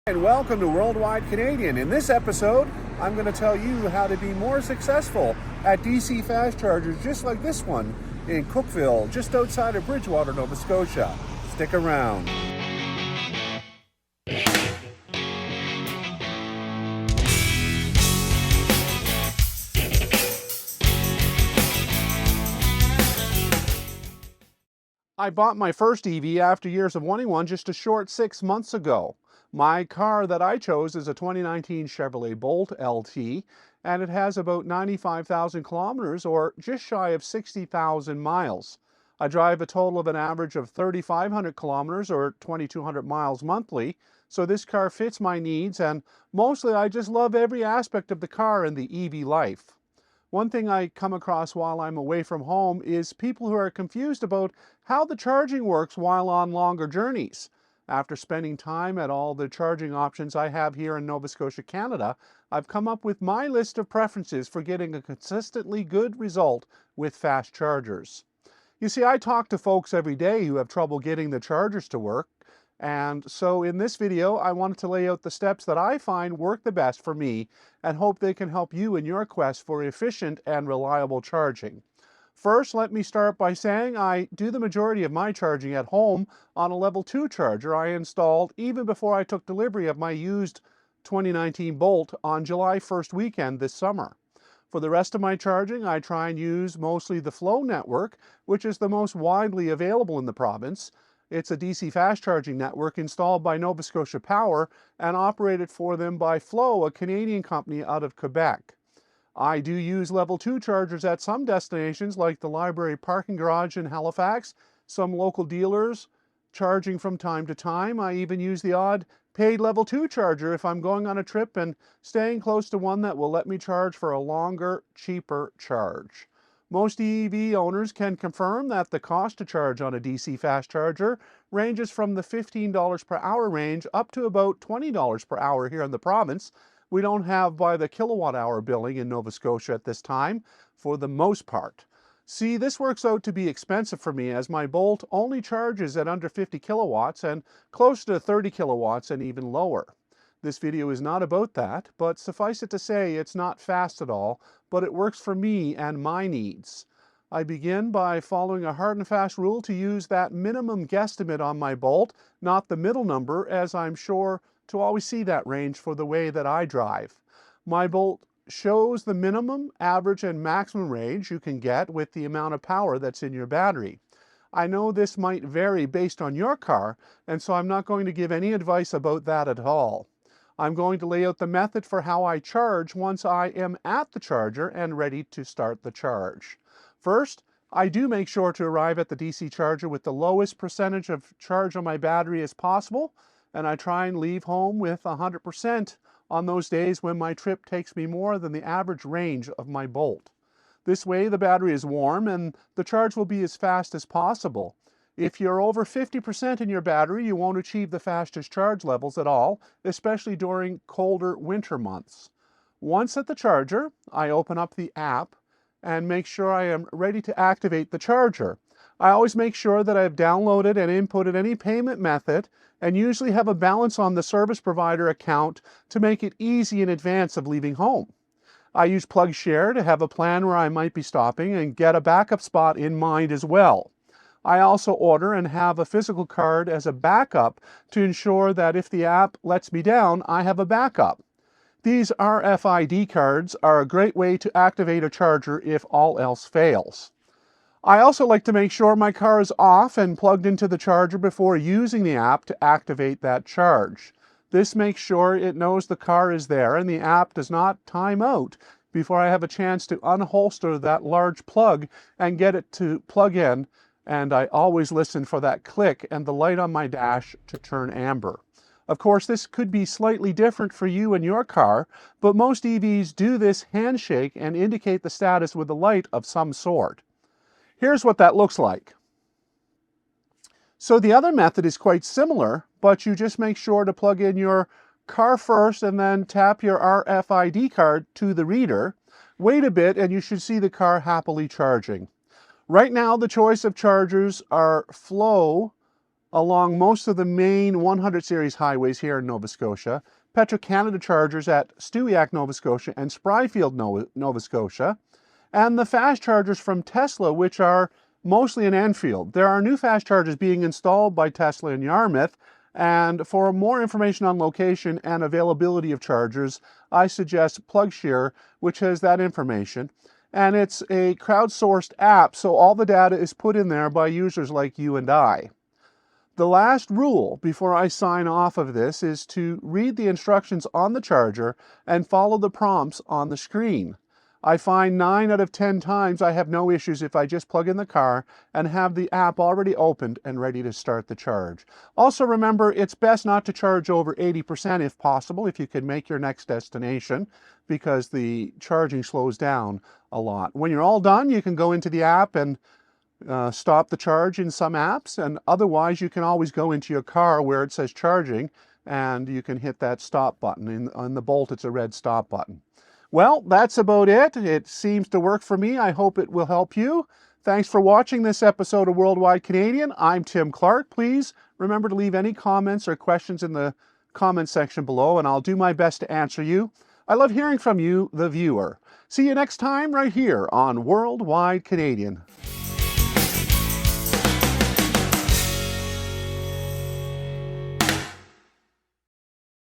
And welcome to Worldwide Canadian. In this episode, I'm going to tell you how to be more successful at DC fast chargers just like this one in Cookville, just outside of Bridgewater, Nova Scotia. Stick around. I bought my first EV after years of wanting one just a short 6 months ago. My car that I chose is a 2019 Chevrolet Bolt LT, and it has about 95,000 kilometers or just shy of 60,000 miles. I drive a total of an average of 3,500 kilometers or 2,200 miles monthly, so this car fits my needs, and mostly I just love every aspect of the car and the EV life. One thing I come across while I'm away from home is people who are confused about how the charging works while on longer journeys. After spending time at all the charging options I have here in Nova Scotia, Canada, I've come up with my list of preferences for getting a consistently good result with fast chargers. You see, I talk to folks every day who have trouble getting the chargers to work, and so in this video I wanted to lay out the steps that I find work the best for me and hope they can help you in your quest for efficient and reliable charging. First, let me start by saying I do the majority of my charging at home on a level 2 charger I installed even before I took delivery of my used 2019 Bolt on July 1st weekend this summer. For the rest of my charging, I try and use mostly the Flow network, which is the most widely available in the province. It's a DC fast charging network installed by Nova Scotia Power and operated for them by Flow, a Canadian company out of Quebec. I do use level 2 chargers at some destinations like the library parking garage in Halifax, some local dealers charging from time to time. I even use the odd paid level 2 charger if I'm going on a trip and staying close to one that will let me charge for a longer, cheaper charge. Most EV owners can confirm that the cost to charge on a DC fast charger ranges from the $15 per hour range up to about $20 per hour here in the province. We don't have by the kilowatt hour billing in Nova Scotia at this time, for the most part. See, this works out to be expensive for me as my Bolt only charges at under 50 kilowatts and close to 30 kilowatts and even lower. This video is not about that, but suffice it to say it's not fast at all, but it works for me and my needs. I begin by following a hard and fast rule to use that minimum guesstimate on my Bolt, not the middle number, as I'm sure to always see that range for the way that I drive. My Bolt shows the minimum, average, and maximum range you can get with the amount of power that's in your battery. I know this might vary based on your car, and so I'm not going to give any advice about that at all. I'm going to lay out the method for how I charge once I am at the charger and ready to start the charge. First, I do make sure to arrive at the DC charger with the lowest percentage of charge on my battery as possible, and I try and leave home with 100% on those days when my trip takes me more than the average range of my Bolt. This way the battery is warm and the charge will be as fast as possible. If you're over 50% in your battery, you won't achieve the fastest charge levels at all, especially during colder winter months. Once at the charger, I open up the app and make sure I am ready to activate the charger. I always make sure that I've downloaded and inputted any payment method and usually have a balance on the service provider account to make it easy in advance of leaving home. I use PlugShare to have a plan where I might be stopping and get a backup spot in mind as well. I also order and have a physical card as a backup to ensure that if the app lets me down, I have a backup. These RFID cards are a great way to activate a charger if all else fails. I also like to make sure my car is off and plugged into the charger before using the app to activate that charge. This makes sure it knows the car is there and the app does not time out before I have a chance to unholster that large plug and get it to plug in, and I always listen for that click and the light on my dash to turn amber. Of course, this could be slightly different for you and your car, but most EVs do this handshake and indicate the status with a light of some sort. Here's what that looks like. So the other method is quite similar, but you just make sure to plug in your car first and then tap your RFID card to the reader. Wait a bit and you should see the car happily charging. Right now the choice of chargers are Flow along most of the main 100 series highways here in Nova Scotia, Petro-Canada chargers at Stewiacke, Nova Scotia and Spryfield, Nova Scotia, and the fast chargers from Tesla, which are mostly in Enfield. There are new fast chargers being installed by Tesla in Yarmouth, and for more information on location and availability of chargers, I suggest PlugShare, which has that information. And it's a crowdsourced app, so all the data is put in there by users like you and I. The last rule before I sign off of this is to read the instructions on the charger and follow the prompts on the screen. I find 9 out of 10 times I have no issues if I just plug in the car and have the app already opened and ready to start the charge. Also remember, it's best not to charge over 80% if possible, if you can make your next destination, because the charging slows down a lot. When you're all done, you can go into the app and stop the charge in some apps, and otherwise you can always go into your car where it says charging and you can hit that stop button. On the Bolt, it's a red stop button. Well, that's about it. It seems to work for me. I hope it will help you. Thanks for watching this episode of Worldwide Canadian. I'm Tim Clark. Please remember to leave any comments or questions in the comment section below, and I'll do my best to answer you. I love hearing from you, the viewer. See you next time right here on Worldwide Canadian.